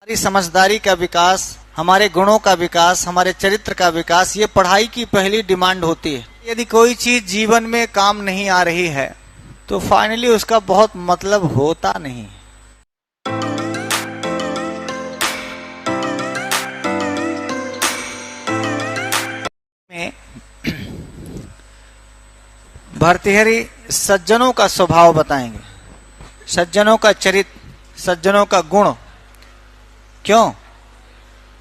हमारी समझदारी का विकास, हमारे गुणों का विकास, हमारे चरित्र का विकास, ये पढ़ाई की पहली डिमांड होती है। यदि कोई चीज जीवन में काम नहीं आ रही है तो फाइनली उसका बहुत मतलब होता नहीं। में भर्तृहरि सज्जनों का स्वभाव बताएंगे, सज्जनों का चरित्र, सज्जनों का गुण। क्यों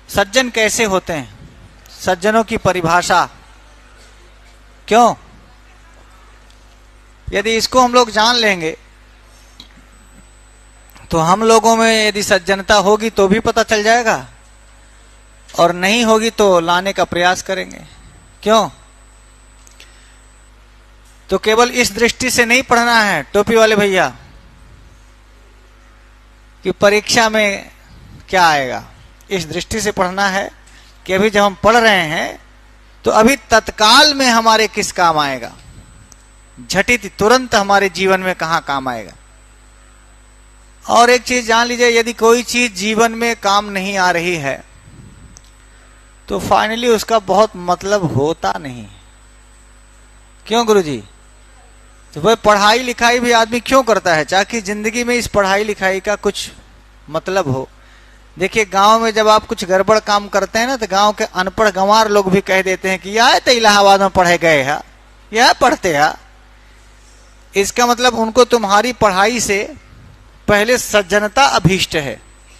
सज्जन कैसे होते हैं, सज्जनों की परिभाषा क्यों, यदि इसको हम लोग जान लेंगे तो हम लोगों में यदि सज्जनता होगी तो भी पता चल जाएगा और नहीं होगी तो लाने का प्रयास करेंगे। क्यों, तो केवल इस दृष्टि से नहीं पढ़ना है टोपी वाले भैया कि परीक्षा में क्या आएगा, इस दृष्टि से पढ़ना है कि अभी जब हम पढ़ रहे हैं तो अभी तत्काल में हमारे किस काम आएगा, झटित तुरंत हमारे जीवन में कहां काम आएगा। और एक चीज जान लीजिए, यदि कोई चीज जीवन में काम नहीं आ रही है तो फाइनली उसका बहुत मतलब होता नहीं। क्यों गुरुजी, तो वह पढ़ाई लिखाई भी आदमी क्यों करता है, ताकि जिंदगी में इस पढ़ाई लिखाई का कुछ मतलब हो। देखिए गांव में जब आप कुछ गड़बड़ काम करते हैं ना तो गांव के अनपढ़ गंवार लोग भी कह देते हैं कि यह तो इलाहाबाद में पढ़े गए हैं, यह पढ़ते हैं। इसका मतलब उनको तुम्हारी पढ़ाई से पहले सज्जनता अभीष्ट है,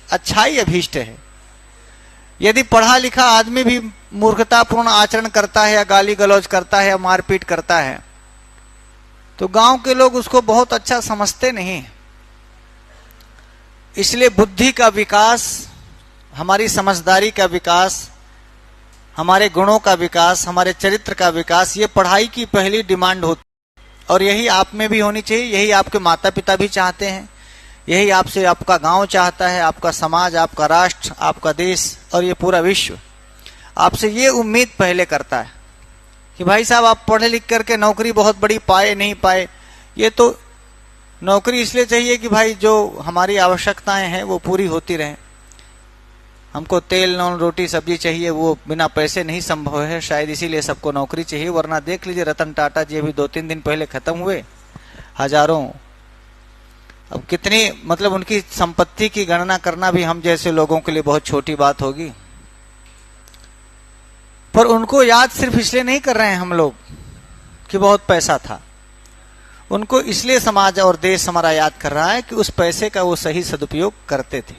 अच्छाई अभीष्ट है। यदि पढ़ा लिखा आदमी भी मूर्खतापूर्ण आचरण करता है या गाली गलौज करता है या मारपीट करता है तो गांव के लोग उसको बहुत अच्छा समझते नहीं। इसलिए बुद्धि का विकास, हमारी समझदारी का विकास, हमारे गुणों का विकास, हमारे चरित्र का विकास, ये पढ़ाई की पहली डिमांड होती है। और यही आप में भी होनी चाहिए, यही आपके माता पिता भी चाहते हैं, यही आपसे आपका गांव चाहता है, आपका समाज, आपका राष्ट्र, आपका देश और ये पूरा विश्व आपसे ये उम्मीद पहले करता है कि भाई साहब आप पढ़े लिख करके नौकरी बहुत बड़ी पाए नहीं पाए, ये तो नौकरी इसलिए चाहिए कि भाई जो हमारी आवश्यकताएं हैं वो पूरी होती रहें। हमको तेल नून रोटी सब्जी चाहिए, वो बिना पैसे नहीं संभव है, शायद इसीलिए सबको नौकरी चाहिए। वरना देख लीजिए रतन टाटा जी अभी 2-3 दिन पहले खत्म हुए, हजारों, अब कितनी मतलब उनकी संपत्ति की गणना करना भी हम जैसे लोगों के लिए बहुत छोटी बात होगी। पर उनको याद सिर्फ इसलिए नहीं कर रहे हैं हम लोग कि बहुत पैसा था, उनको इसलिए समाज और देश हमारा याद कर रहा है कि उस पैसे का वो सही सदुपयोग करते थे।